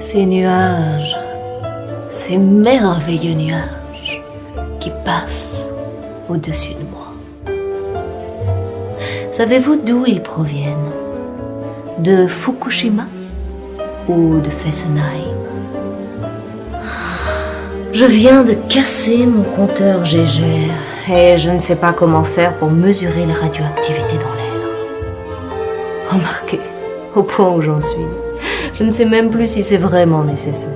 Ces nuages, ces merveilleux nuages qui passent au-dessus de moi. Savez-vous d'où ils proviennent? De Fukushima ou de Fessenheim? Je viens de casser mon compteur Gégère et je ne sais pas comment faire pour mesurer la radioactivité dans l'air. Remarquez, au point où j'en suis, je ne sais même plus si c'est vraiment nécessaire.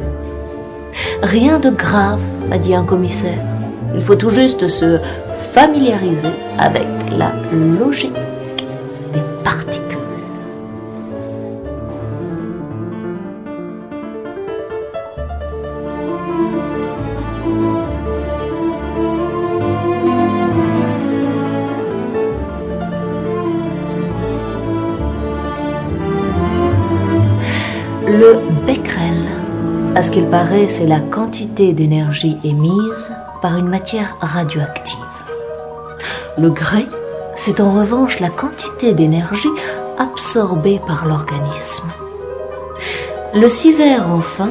Rien de grave, m'a dit un commissaire. Il faut tout juste se familiariser avec la logique des particules. Le becquerel, à ce qu'il paraît, c'est la quantité d'énergie émise par une matière radioactive. Le Gray, c'est en revanche la quantité d'énergie absorbée par l'organisme. Le Sievert, enfin,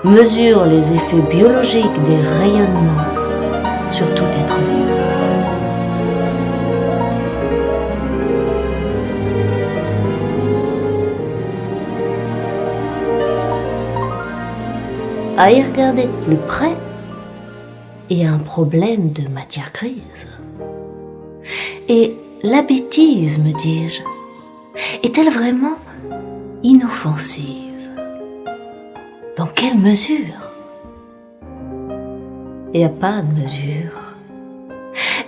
mesure les effets biologiques des rayonnements sur tout être vivant. À y regarder de plus près, il y a un problème de matière grise. Et la bêtise, me dis-je, est-elle vraiment inoffensive? Dans quelle mesure? Il n'y a pas de mesure.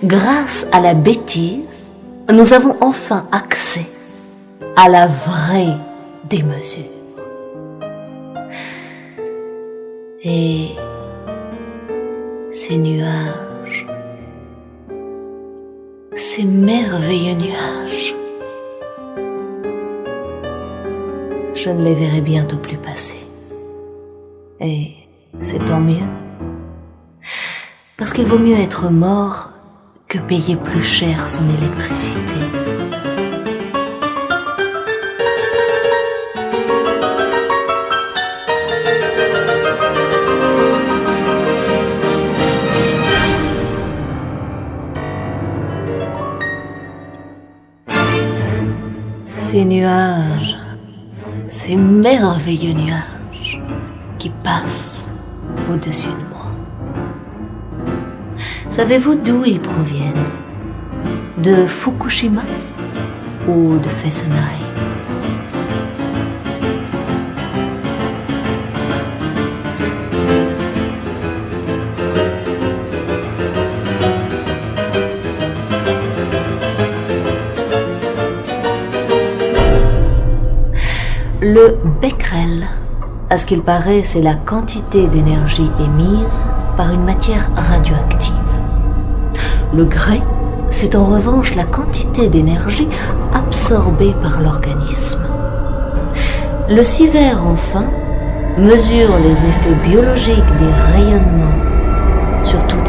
Grâce à la bêtise, nous avons enfin accès à la vraie démesure. Et ces nuages, ces merveilleux nuages, je ne les verrai bientôt plus passer. Et c'est tant mieux, parce qu'il vaut mieux être mort que payer plus cher son électricité. Ces nuages, ces merveilleux nuages qui passent au-dessus de moi. Savez-vous d'où ils proviennent? De Fukushima ou de Fessenheim? Le becquerel, à ce qu'il paraît, c'est la quantité d'énergie émise par une matière radioactive. Le Gray, c'est en revanche la quantité d'énergie absorbée par l'organisme. Le Sievert, enfin, mesure les effets biologiques des rayonnements sur tout